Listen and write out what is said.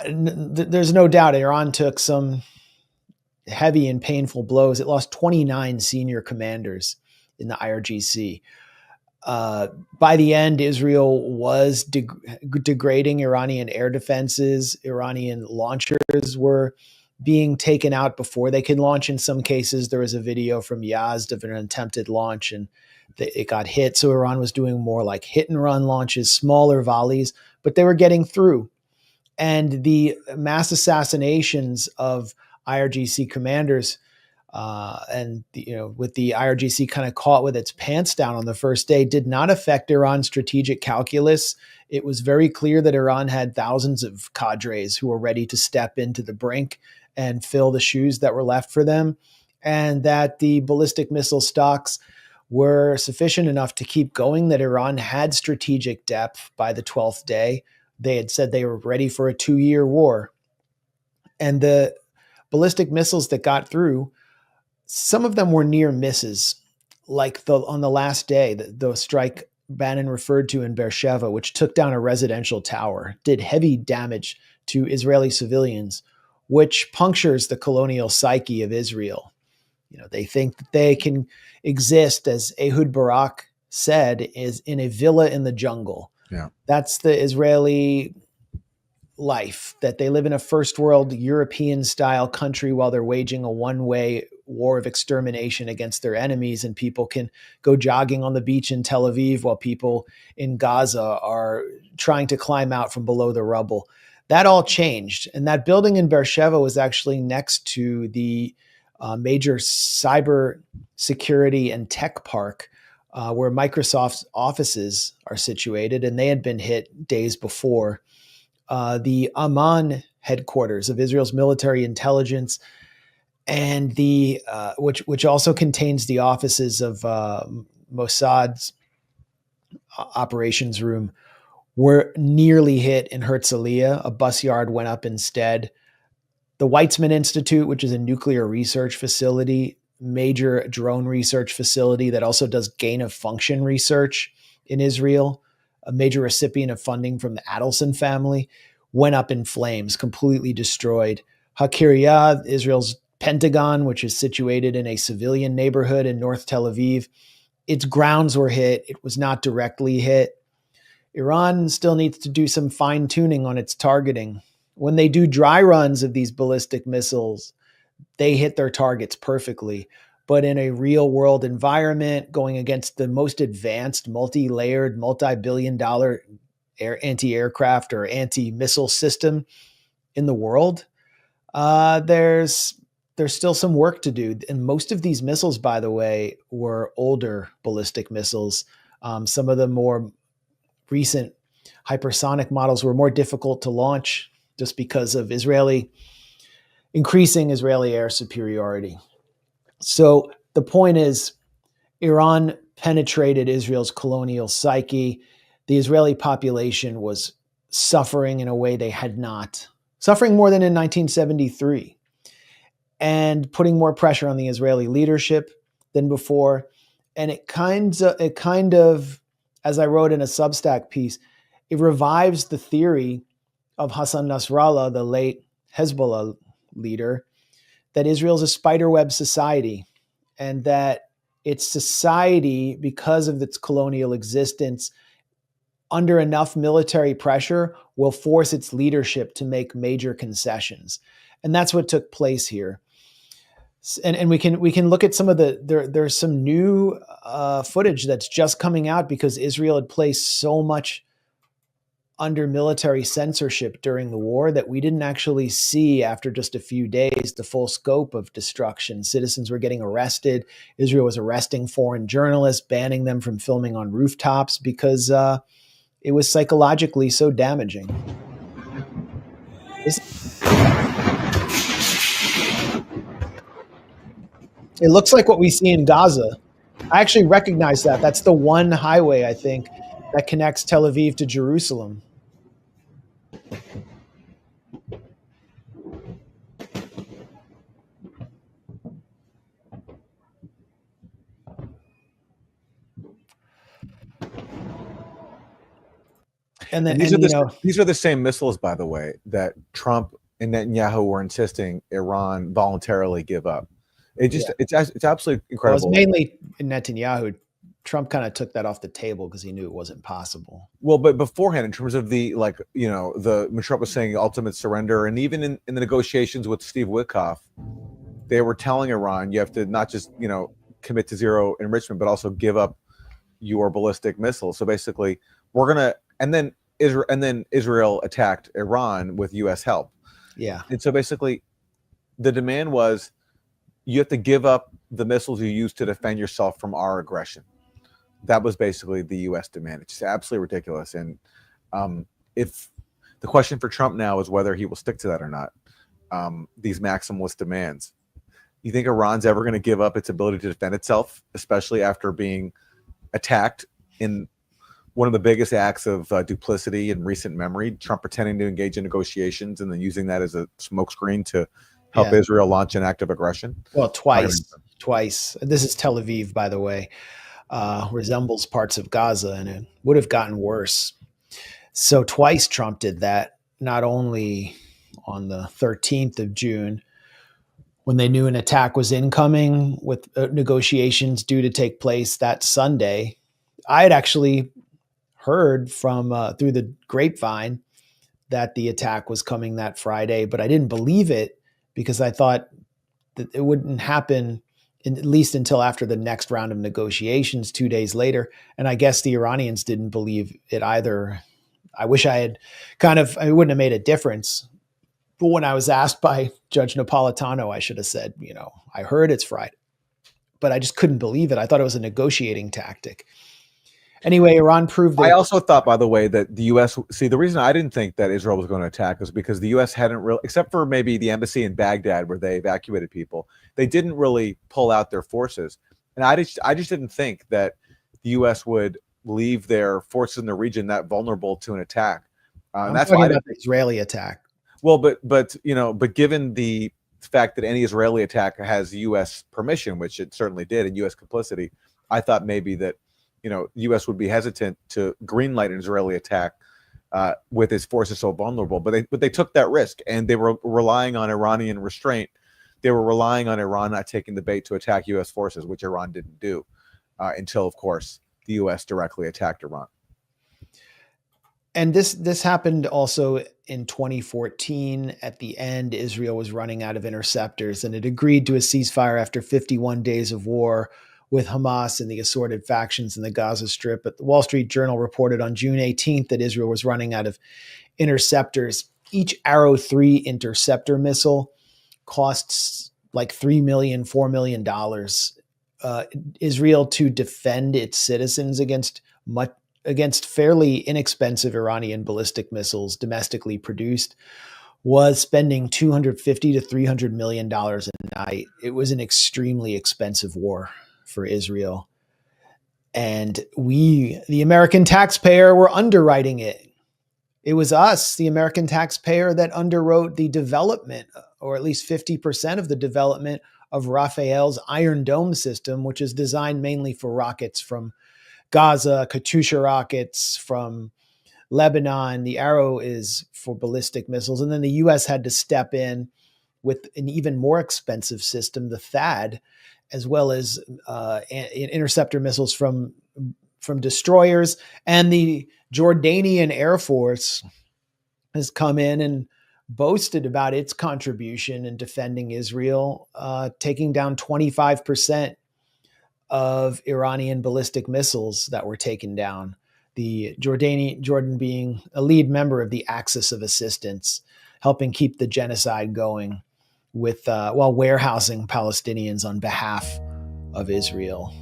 There's no doubt Iran took some heavy and painful blows. It lost 29 senior commanders in the IRGC. By the end, Israel was degrading Iranian air defenses. Iranian launchers were being taken out before they could launch. In some cases, there was a video from Yazd of an attempted launch and it got hit. So Iran was doing more like hit and run launches, smaller volleys, but they were getting through. And the mass assassinations of IRGC commanders with the IRGC kind of caught with its pants down on the first day, did not affect Iran's strategic calculus. It was very clear that Iran had thousands of cadres who were ready to step into the brink and fill the shoes that were left for them, and that the ballistic missile stocks were sufficient enough to keep going, that Iran had strategic depth by the 12th day. They had said they were ready for a 2-year war. And the ballistic missiles that got through, some of them were near misses, like on the last day, the strike Bannon referred to in Beersheba, which took down a residential tower, did heavy damage to Israeli civilians, which punctures the colonial psyche of Israel. They think that they can exist, as Ehud Barak said, is in a villa in the jungle. Yeah. That's the Israeli life, that they live in a first world European style country while they're waging a one-way war of extermination against their enemies, and people can go jogging on the beach in Tel Aviv while people in Gaza are trying to climb out from below the rubble. That all changed. And that building in Beersheba was actually next to the major cyber security and tech park where Microsoft's offices are situated, and they had been hit days before. The Amman headquarters of Israel's military intelligence, and the which also contains the offices of Mossad's operations room, were nearly hit in Herzliya. A bus yard went up instead. The Weizmann Institute, which is a nuclear research facility, major drone research facility that also does gain of function research in Israel, a major recipient of funding from the Adelson family, went up in flames, completely destroyed. HaKiryah, Israel's Pentagon, which is situated in a civilian neighborhood in North Tel Aviv, its grounds were hit. It was not directly hit. Iran still needs to do some fine tuning on its targeting. When they do dry runs of these ballistic missiles, they hit their targets perfectly. But in a real world environment, going against the most advanced, multi-layered, multi-billion-dollar anti-aircraft or anti-missile system in the world, there's still some work to do. And most of these missiles, by the way, were older ballistic missiles. Some of the more recent hypersonic models were more difficult to launch just because of increasing Israeli air superiority. So the point is, Iran penetrated Israel's colonial psyche. The Israeli population was suffering in a way they had not, suffering more than in 1973, and putting more pressure on the Israeli leadership than before. And it kind of, as I wrote in a Substack piece, it revives the theory of Hassan Nasrallah, the late Hezbollah leader, that Israel's a spiderweb society, and that its society, because of its colonial existence, under enough military pressure, will force its leadership to make major concessions. And that's what took place here. And we can look at some of there's some new footage that's just coming out because Israel had placed so much under military censorship during the war that we didn't actually see after just a few days the full scope of destruction. Citizens were getting arrested. Israel was arresting foreign journalists, banning them from filming on rooftops because it was psychologically so damaging. It looks like what we see in Gaza. I actually recognize that. That's the one highway, I think, that connects Tel Aviv to Jerusalem. And then, And and you know, these are the same missiles, by the way, that Trump and Netanyahu were insisting Iran voluntarily give up. yeah. It's absolutely Well, it's incredible. mainly Netanyahu. Trump kind of took that off the table because he knew it wasn't possible. Well, but beforehand, in terms of the like, the when Trump was saying ultimate surrender, and even in the negotiations with Steve Witkoff, they were telling Iran you have to not just commit to zero enrichment, but also give up your ballistic missiles. So basically, we're gonna and then Israel attacked Iran with U.S. help, Yeah. and so basically, the demand was you have to give up the missiles you use to defend yourself from our aggression. That was basically the U.S. demand. It's just absolutely ridiculous. And if the question for Trump now is whether he will stick to that or not, these maximalist demands. You think Iran's ever going to give up its ability to defend itself, especially after being attacked in one of the biggest acts of duplicity in recent memory? Trump pretending to engage in negotiations and then using that as a smokescreen to help Yeah. Israel launch an act of aggression. Well, twice. This is Tel Aviv, by the way, resembles parts of Gaza, and it would have gotten worse. So twice Trump did that, not only on the 13th of June, when they knew an attack was incoming with negotiations due to take place that Sunday. I had actually heard from through the grapevine that the attack was coming that Friday, but I didn't believe it because I thought that it wouldn't happen at least until after the next round of negotiations 2 days later. And I guess the Iranians didn't believe it either. I wish I had it wouldn't have made a difference. But when I was asked by Judge Napolitano, I should have said, I heard it's Friday, but I just couldn't believe it. I thought it was a negotiating tactic. Anyway, Iran proved I that. also thought, by the way, that the U.S. See, the reason I didn't think that Israel was going to attack was because the U.S. hadn't really, except for maybe the embassy in Baghdad where they evacuated people, they didn't really pull out their forces. And I just didn't think that the U.S. would leave their forces in the region that vulnerable to an attack. And I'm that's why talking I about didn't. the Israeli attack. Well, but given the fact that any Israeli attack has U.S. permission, which it certainly did, and U.S. complicity, I thought maybe that the U.S. would be hesitant to greenlight an Israeli attack with its forces so vulnerable. But they took that risk, and they were relying on Iranian restraint. They were relying on Iran not taking the bait to attack U.S. forces, which Iran didn't do until, of course, the U.S. directly attacked Iran. And this happened also in 2014. At the end, Israel was running out of interceptors, and it agreed to a ceasefire after 51 days of war with Hamas and the assorted factions in the Gaza Strip. But the Wall Street Journal reported on June 18th that Israel was running out of interceptors. Each Arrow 3 interceptor missile costs like $3 million, $4 million. Israel, to defend its citizens against fairly inexpensive Iranian ballistic missiles domestically produced, was spending $250 to $300 million a night. It was an extremely expensive war for Israel. And we, the American taxpayer, were underwriting it. It was us, the American taxpayer, that underwrote the development, or at least 50% of the development of Rafael's Iron Dome system, which is designed mainly for rockets from Gaza, Katyusha rockets from Lebanon. The Arrow is for ballistic missiles. And then the U.S. had to step in with an even more expensive system, the THAAD, as well as interceptor missiles from destroyers. And the Jordanian Air Force has come in and boasted about its contribution in defending Israel, taking down 25% of Iranian ballistic missiles that were taken down. The Jordan being a lead member of the Axis of Assistance, helping keep the genocide going with while warehousing Palestinians on behalf of Israel.